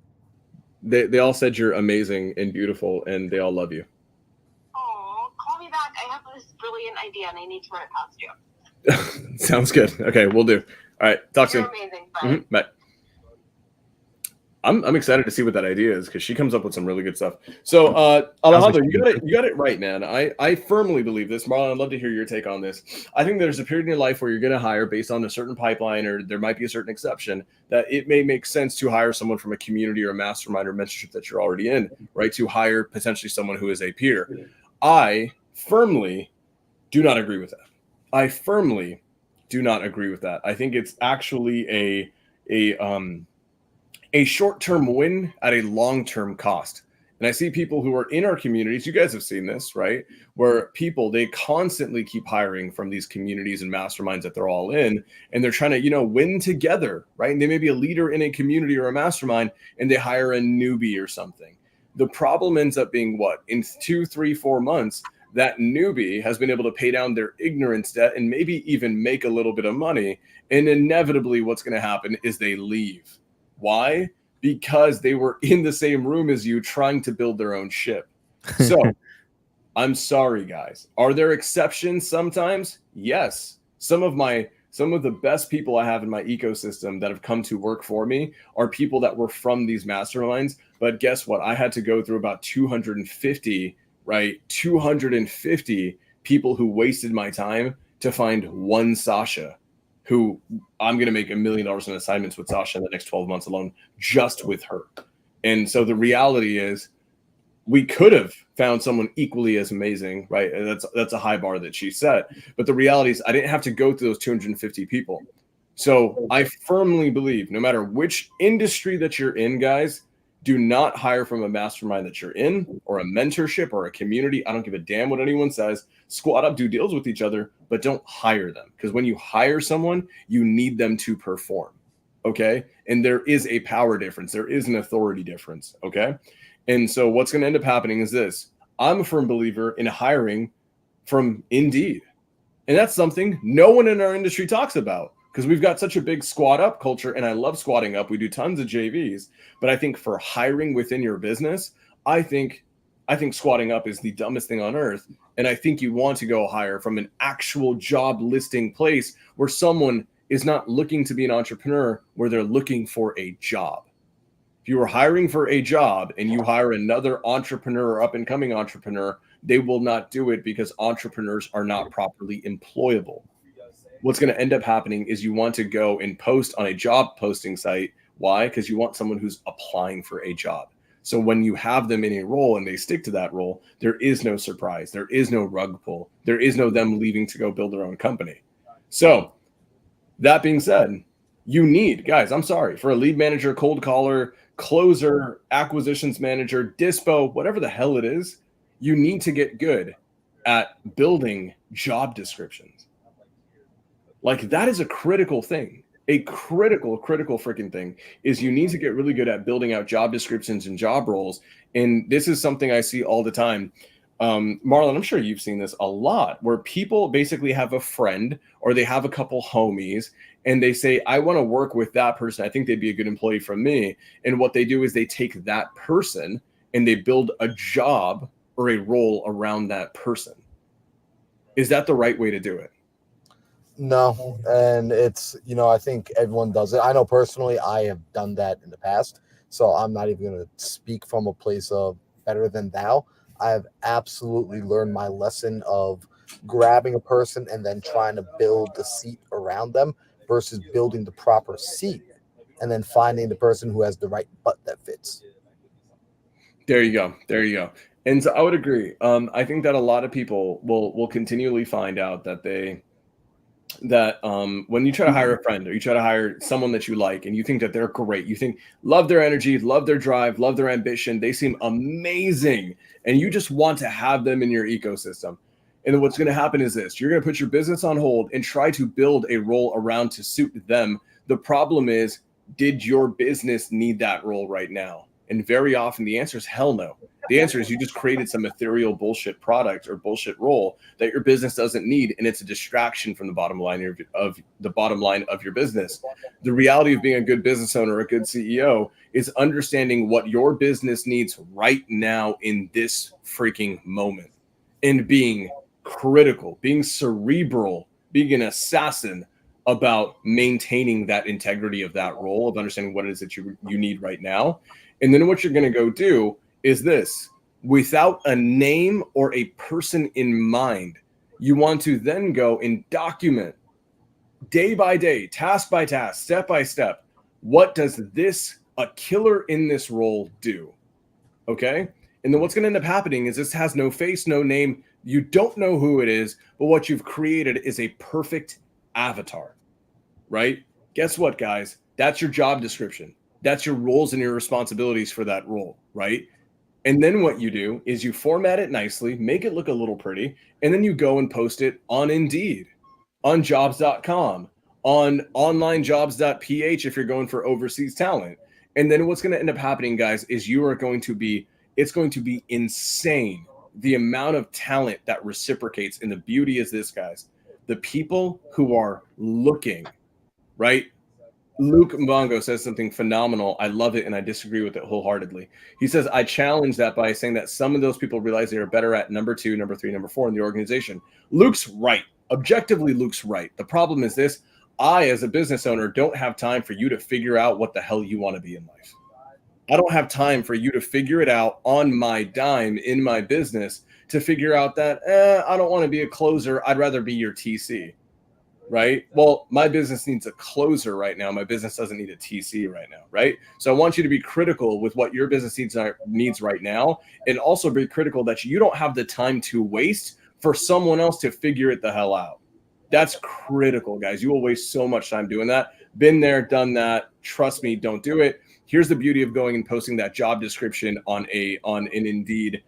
S2: They all said you're amazing and beautiful, and they all love you.
S4: Oh, call me back. I have this brilliant idea, and I need to run it past you.
S2: Sounds good. Okay, we'll do. All right, talk
S4: You're
S2: soon.
S4: amazing. Bye.
S2: Bye. I'm excited to see what that idea is because she comes up with some really good stuff. So Alejandro, you got it right, man. I firmly believe this. Marlon, I'd love to hear your take on this. I think there's a period in your life where you're going to hire based on a certain pipeline, or there might be a certain exception that it may make sense to hire someone from a community or a mastermind or mentorship that you're already in, right? To hire potentially someone who is a peer. I firmly do not agree with that. I firmly do not agree with that. I think it's actually a short-term win at a long-term cost. And I see people who are in our communities, you guys have seen this, right? Where people, they constantly keep hiring from these communities and masterminds that they're all in, and they're trying to, win together, right? And they may be a leader in a community or a mastermind, and they hire a newbie or something. The problem ends up being what? In 2, 3, 4 months, that newbie has been able to pay down their ignorance debt and maybe even make a little bit of money. And inevitably what's going to happen is they leave. Why? Because they were in the same room as you trying to build their own ship. So I'm sorry, guys. Are there exceptions sometimes? Yes. Some of the best people I have in my ecosystem that have come to work for me are people that were from these masterminds. But guess what? I had to go through about 250, right? 250 people who wasted my time to find one Sasha, who I'm going to make $1 million in assignments with Sasha in the next 12 months alone, just with her. And so the reality is we could have found someone equally as amazing, right? And that's a high bar that she set. But the reality is I didn't have to go through those 250 people. So I firmly believe no matter which industry that you're in, guys, do not hire from a mastermind that you're in or a mentorship or a community. I don't give a damn what anyone says. Squad up, do deals with each other, but don't hire them. Because when you hire someone, you need them to perform, okay? And there is a power difference. There is an authority difference, okay? And so what's going to end up happening is this. I'm a firm believer in hiring from Indeed. And that's something no one in our industry talks about because we've got such a big squad up culture, and I love squatting up. We do tons of JVs, but I think for hiring within your business, I think squatting up is the dumbest thing on earth. And I think you want to go hire from an actual job listing place where someone is not looking to be an entrepreneur, where they're looking for a job. If you are hiring for a job and you hire another entrepreneur or up and coming entrepreneur, they will not do it because entrepreneurs are not properly employable. What's going to end up happening is you want to go and post on a job posting site. Why? Because you want someone who's applying for a job. So when you have them in a role and they stick to that role, there is no surprise. There is no rug pull. There is no them leaving to go build their own company. So that being said, you need, guys, I'm sorry, for a lead manager, cold caller, closer, acquisitions manager, dispo, whatever the hell it is, you need to get good at building job descriptions. Like that is a critical thing. A critical freaking thing is you need to get really good at building out job descriptions and job roles. And this is something I see all the time. Marlon, I'm sure you've seen this a lot where people basically have a friend or they have a couple homies and they say, I want to work with that person. I think they'd be a good employee from me. And what they do is they take that person and they build a job or a role around that person. Is that the right way to do it?
S1: No, and it's, I think everyone does it. I know personally I have done that in the past. So I'm not even going to speak from a place of better than thou. I have absolutely learned my lesson of grabbing a person and then trying to build the seat around them versus building the proper seat and then finding the person who has the right butt that fits.
S2: There you go. There you go. And so I would agree. I think that a lot of people will continually find out that when you try to hire a friend or you try to hire someone that you like and you think that they're great, you think love their energy, love their drive, love their ambition, they seem amazing, and you just want to have them in your ecosystem. And then what's going to happen is this: you're going to put your business on hold and try to build a role around to suit them. The problem is, did your business need that role right now? And very often the answer is hell no. The answer is you just created some ethereal bullshit product or bullshit role that your business doesn't need, and it's a distraction from the bottom line of your business. The reality of being a good business owner, a good CEO, is understanding what your business needs right now in this freaking moment, and being critical, being cerebral, being an assassin about maintaining that integrity of that role, of understanding what it is that you need right now. And then what you're going to go do is this: without a name or a person in mind, you want to then go and document day by day, task by task, step by step, what does a killer in this role do? Okay. And then what's going to end up happening is this has no face, no name. You don't know who it is, but what you've created is a perfect avatar, right? Guess what, guys? That's your job description. That's your roles and your responsibilities for that role, right? And then what you do is you format it nicely, make it look a little pretty, and then you go and post it on Indeed, on jobs.com, on onlinejobs.ph if you're going for overseas talent. And then what's going to end up happening, guys, is it's going to be insane the amount of talent that reciprocates. And the beauty is this, guys: the people who are looking, right? Luke Mbongo says something phenomenal. I love it, and I disagree with it wholeheartedly. He says, I challenge that by saying that some of those people realize they are better at number 2, number 3, number 4 in the organization. Luke's right. Objectively, Luke's right. The problem is this: I, as a business owner, don't have time for you to figure out what the hell you want to be in life. I don't have time for you to figure it out on my dime in my business, to figure out that I don't want to be a closer. I'd rather be your TC. Right? Well, my business needs a closer right now. My business doesn't need a TC right now, right? So I want you to be critical with what your business needs right now, and also be critical that you don't have the time to waste for someone else to figure it the hell out. That's critical, guys. You will waste so much time doing that. Been there, done that. Trust me, don't do it. Here's the beauty of going and posting that job description on an Indeed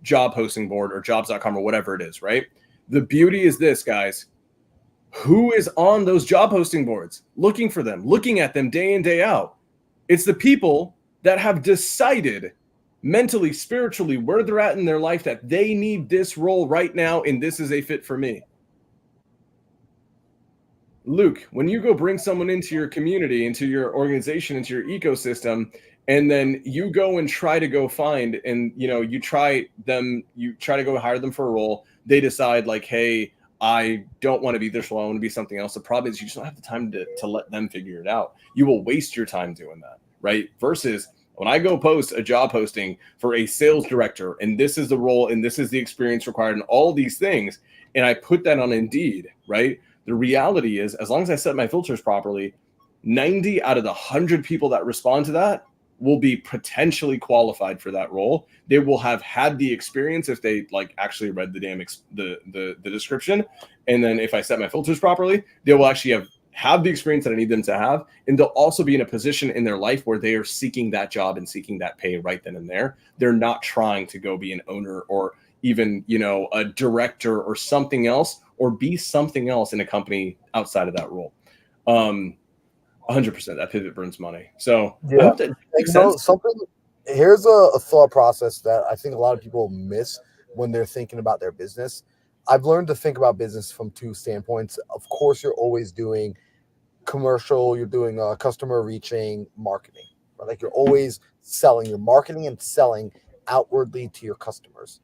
S2: job posting board or jobs.com or whatever it is, right? The beauty is this, guys: who is on those job posting boards, looking for them, looking at them day in, day out? It's the people that have decided mentally, spiritually, where they're at in their life, that they need this role right now, and this is a fit for me. Luke, when you go bring someone into your community, into your organization, into your ecosystem, and then you go and try to go find, and you try to go hire them for a role, they decide like, hey, I don't want to be this role, I want to be something else. The problem is you just don't have the time to let them figure it out. You will waste your time doing that, right? Versus when I go post a job posting for a sales director, and this is the role, and this is the experience required, and all these things, and I put that on Indeed, right? The reality is, as long as I set my filters properly, 90 out of the 100 people that respond to that will be potentially qualified for that role. They will have had the experience if they actually read the damn the description. And then if I set my filters properly, they will actually have the experience that I need them to have. And they'll also be in a position in their life where they are seeking that job and seeking that pay right then and there. They're not trying to go be an owner or even, a director or something else, or be something else in a company outside of that role. 100%. That pivot burns money. So
S1: yeah.
S2: I hope that makes sense.
S1: Here's a thought process that I think a lot of people miss when they're thinking about their business. I've learned to think about business from 2 standpoints. Of course, you're always doing commercial, you're doing customer reaching marketing, right? Like you're always selling, you're marketing and selling outwardly to your customers.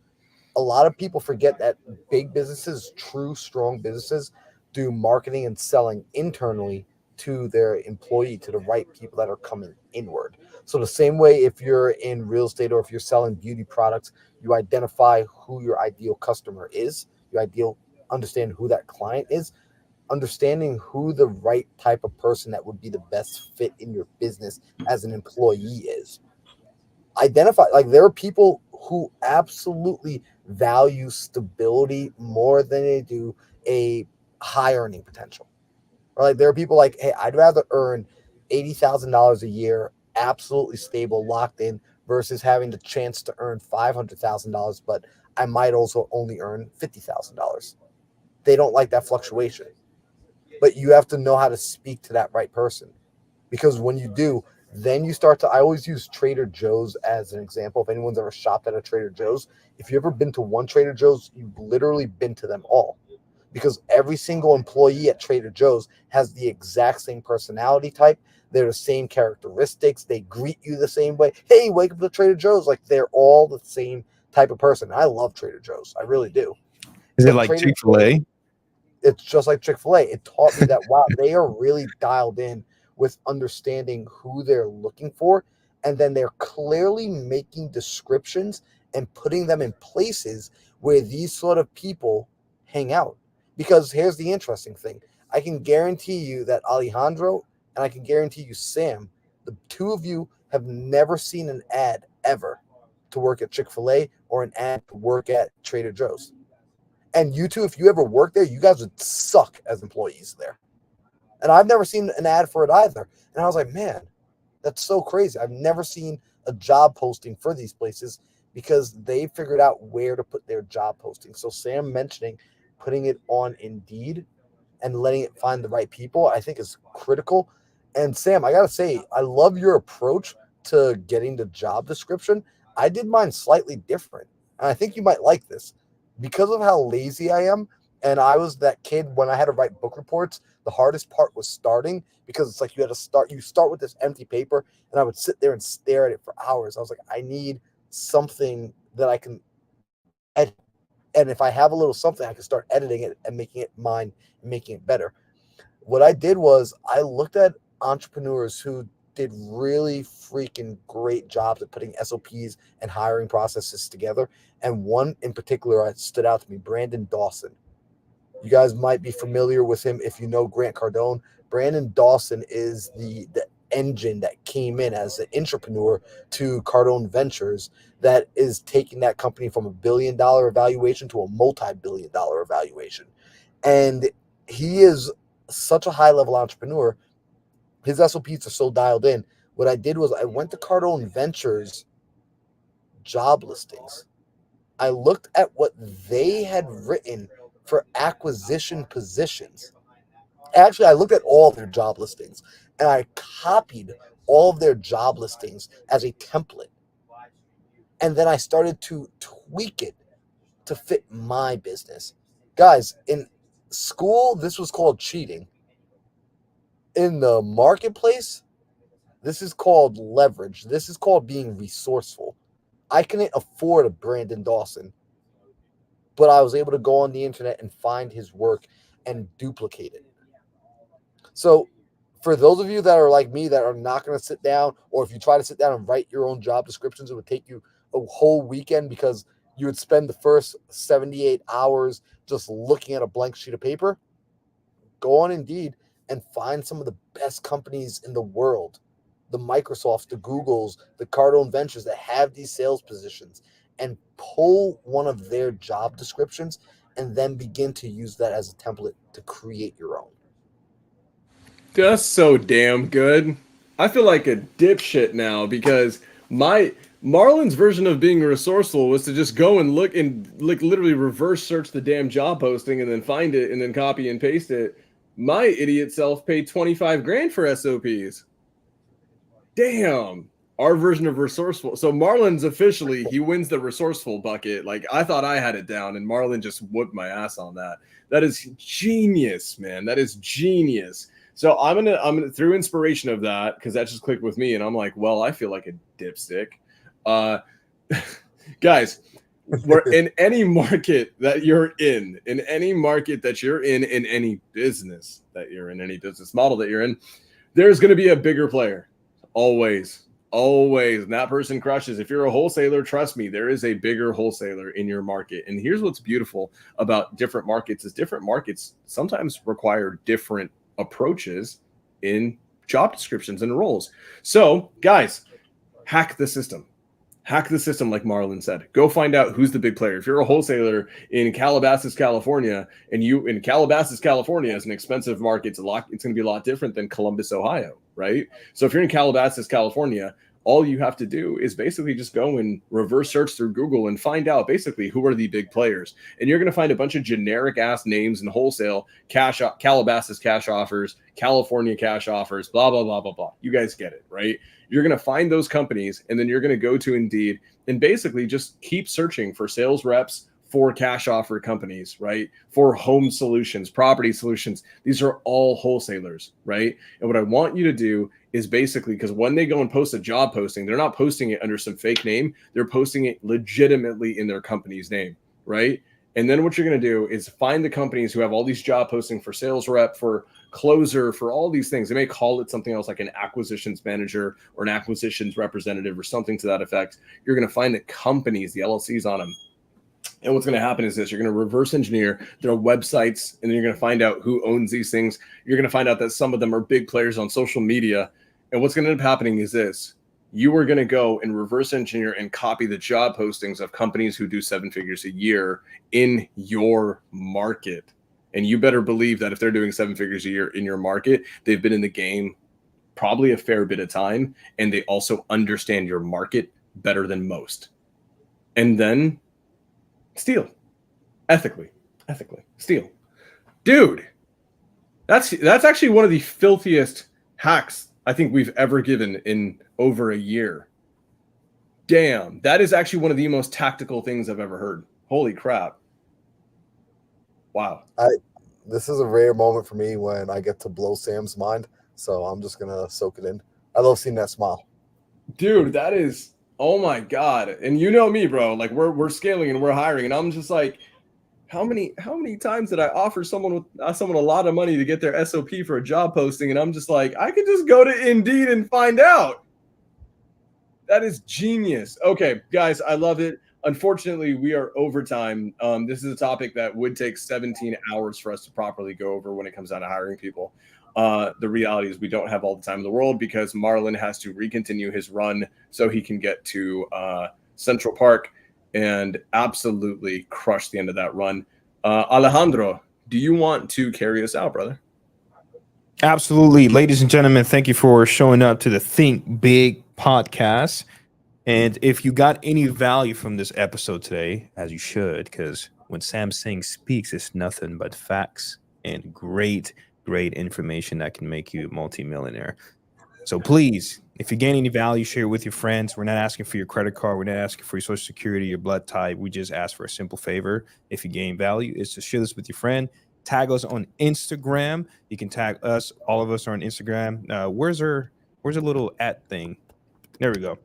S1: A lot of people forget that big businesses, true strong businesses, do marketing and selling internally to their employee, to the right people that are coming inward. So the same way, if you're in real estate or if you're selling beauty products, you identify who your ideal customer is, understand who that client is, understanding who the right type of person that would be the best fit in your business as an employee is. Identify, like, there are people who absolutely value stability more than they do a high earning potential. Or like, there are people like, hey, I'd rather earn $80,000 a year, absolutely stable, locked in, versus having the chance to earn $500,000, but I might also only earn $50,000. They don't like that fluctuation. But you have to know how to speak to that right person, because when you do, then you start to. I always use Trader Joe's as an example. If anyone's ever shopped at a Trader Joe's, if you've ever been to one Trader Joe's, you've literally been to them all, because every single employee at Trader Joe's has the exact same personality type. They're the same characteristics. They greet you the same way. Hey, wake up to Trader Joe's. Like, they're all the same type of person. I love Trader Joe's. I really do.
S3: Is it
S1: But
S3: like
S1: Trader
S3: Chick-fil-A?
S1: It's just like Chick-fil-A. It taught me that, wow, they are really dialed in with understanding who they're looking for. And then they're clearly making descriptions and putting them in places where these sort of people hang out. Because here's the interesting thing. I can guarantee you that Alejandro and I can guarantee you Sam, the two of you have never seen an ad ever to work at Chick-fil-A or an ad to work at Trader Joe's. And you two, if you ever worked there, you guys would suck as employees there. And I've never seen an ad for it either. And I was like, man, that's so crazy. I've never seen a job posting for these places because they figured out where to put their job posting. So Sam mentioning putting it on Indeed and letting it find the right people, I think is critical. And Sam, I got to say, I love your approach to getting the job description. I did mine slightly different. And I think you might like this. Because of how lazy I am, and I was that kid when I had to write book reports, the hardest part was starting, because it's like you start with this empty paper, and I would sit there and stare at it for hours. I was like, I need something that I can edit. And if I have a little something, I can start editing it and making it mine and making it better. What I did was I looked at entrepreneurs who did really freaking great jobs at putting SOPs and hiring processes together. And one in particular stood out to me, Brandon Dawson. You guys might be familiar with him if you know Grant Cardone. Brandon Dawson is the engine that came in as an entrepreneur to Cardone Ventures that is taking that company from $1 billion valuation to a multi-billion dollar valuation. And he is such a high-level entrepreneur. His SOPs are so dialed in. What I did was I went to Cardone Ventures job listings. I looked at what they had written for acquisition positions. Actually, I looked at all of their job listings and I copied all of their job listings as a template. And then I started to tweak it to fit my business. Guys, in school, this was called cheating. In the marketplace, this is called leverage. This is called being resourceful. I couldn't afford a Brandon Dawson, but I was able to go on the internet and find his work and duplicate it. So for those of you that are like me, that are not going to sit down, or if you try to sit down and write your own job descriptions, it would take you a whole weekend, because you would spend the first 78 hours just looking at a blank sheet of paper. Go on Indeed and find some of the best companies in the world, the Microsofts, the Googles, the Cardone Ventures that have these sales positions, and pull one of their job descriptions and then begin to use that as a template to create your own.
S2: That's so damn good. I feel like a dipshit now, because Marlon's version of being resourceful was to just go and look and literally reverse search the damn job posting and then find it and then copy and paste it. My idiot self paid 25 grand for SOPs. Damn. Our version of resourceful. So Marlon's officially, he wins the resourceful bucket. Like, I thought I had it down and Marlon just whooped my ass on that. That is genius, man. That is genius. So I'm gonna through inspiration of that, because that just clicked with me, and I'm like, well, I feel like a dipstick. Guys, where in any market that you're in any market that you're in any business that you're in, any business model that you're in, there's going to be a bigger player. Always. And that person crushes. If you're a wholesaler, trust me, there is a bigger wholesaler in your market. And here's what's beautiful about different markets is different markets sometimes require different approaches in job descriptions and roles. So, guys, hack the system. Hack the system, like Marlon said. Go find out who's the big player. If you're a wholesaler in Calabasas, California, and you in Calabasas, California is an expensive market, it's going to be a lot different than Columbus, Ohio, right? So if you're in Calabasas, California, all you have to do is basically just go and reverse search through Google and find out basically who are the big players. And you're going to find a bunch of generic ass names in wholesale, Calabasas cash offers, California cash offers, blah, blah, blah, blah, blah. You guys get it, right? You're going to find those companies, and then you're going to go to Indeed and basically just keep searching for sales reps for cash offer companies, right? For home solutions, property solutions. These are all wholesalers, right? And what I want you to do is basically, because when they go and post a job posting, they're not posting it under some fake name. They're posting it legitimately in their company's name, right? And then what you're going to do is find the companies who have all these job posting for sales rep, for closer, for all these things. They may call it something else like an acquisitions manager or an acquisitions representative or something to that effect. You're going to find the companies, the LLCs on them. And what's going to happen is this: you're going to reverse engineer their websites, and then you're going to find out who owns these things. You're going to find out that some of them are big players on social media. And what's going to end up happening is this: you are going to go and reverse engineer and copy the job postings of companies who do 7 figures a year in your market. And you better believe that if they're doing 7 figures a year in your market, they've been in the game probably a fair bit of time, and they also understand your market better than most. And then steal. Ethically steal. Dude, that's actually one of the filthiest hacks I think we've ever given in over a year. Damn, that is actually one of the most tactical things I've ever heard. Holy crap. Wow.
S1: This is a rare moment for me when I get to blow Sam's mind, so I'm just gonna soak it in. I love seeing that smile.
S2: Dude, that is, oh my God. And you know me, bro. Like we're scaling and we're hiring, and I'm just like, how many times did I offer someone a lot of money to get their SOP for a job posting, and I'm just like, I could just go to Indeed and find out. That is genius. Okay, guys, I love it. Unfortunately, we are over time. This is a topic that would take 17 hours for us to properly go over when it comes down to hiring people. The reality is we don't have all the time in the world because Marlon has to recontinue his run so he can get to Central Park and absolutely crush the end of that run. Alejandro, do you want to carry us out, brother?
S3: Absolutely. Ladies and gentlemen, thank you for showing up to the Think Big podcast. And if you got any value from this episode today, as you should, because when Sam Singh speaks, it's nothing but facts and great information that can make you a multimillionaire. So please, if you gain any value, share it with your friends. We're not asking for your credit card. We're not asking for your social security, your blood type. We just ask for a simple favor. If you gain value, is to share this with your friend. Tag us on Instagram. You can tag us. All of us are on Instagram. Where's a little @ thing? There we go.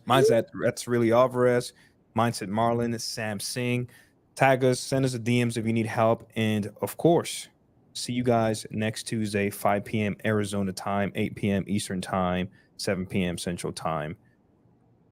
S3: Mine's that's really Alvarez. Mine's at Marlon, Sam Singh. Tag us, send us a DMs if you need help. And of course, see you guys next Tuesday, 5 p.m. Arizona time, 8 p.m. Eastern time, 7 p.m. Central time.